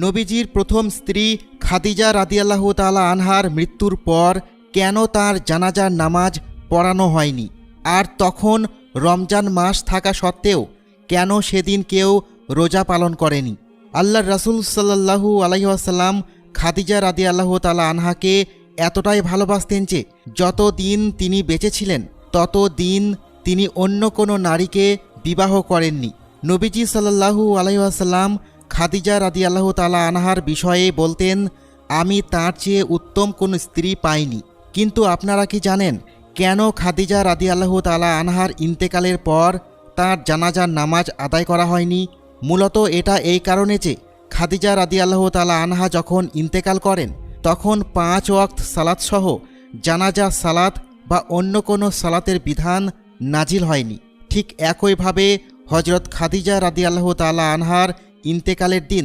নবীজির প্রথম স্ত্রী খাদিজা রাদিয়াল্লাহু তাআলা আনহার মৃত্যুর পর কেন তার জানাজার নামাজ পড়ানো হয়নি? আর তখন রমজান মাস থাকা সত্ত্বেও কেন সেদিন কেউ রোজা পালন করেনি? আল্লাহর রাসূল সাল্লাল্লাহু আলাইহি ওয়াসাল্লাম খাদিজা রাদিয়াল্লাহু তাআলা আনহাকে এতটাই ভালোবাসতেন যে যত দিন তিনি বেঁচে ছিলেন তত দিন তিনি অন্য কোনো নারীকে বিবাহ করেননি। নবীজি সাল্লাল্লাহু আলাইহি ওয়াসাল্লাম খাদিজা রাদিয়াল্লাহু তাআলা আনহার বিষয়ে বলতেন, আমি তার চেয়ে উত্তম কোনো স্ত্রী পাইনি। কিন্তু আপনারা কি জানেন কেন খাদিজা রাদিয়াল্লাহু তাআলা আনহার ইন্তেকালের পর তার জানাজার নামাজ আদায় করা হয়নি? মূলত এটা এই কারণে যে খাদিজা রাদিয়াল্লাহু তাআলা আনহা যখন ইন্তেকাল করেন তখন 5 ওয়াক্ত সালাত সহ জানাজা সালাত বা অন্য কোনো সালাতের বিধান নাজিল হয়নি। ঠিক একইভাবে হযরত খাদিজা রাদিয়াল্লাহু তাআলা আনহার ইন্তেকালের দিন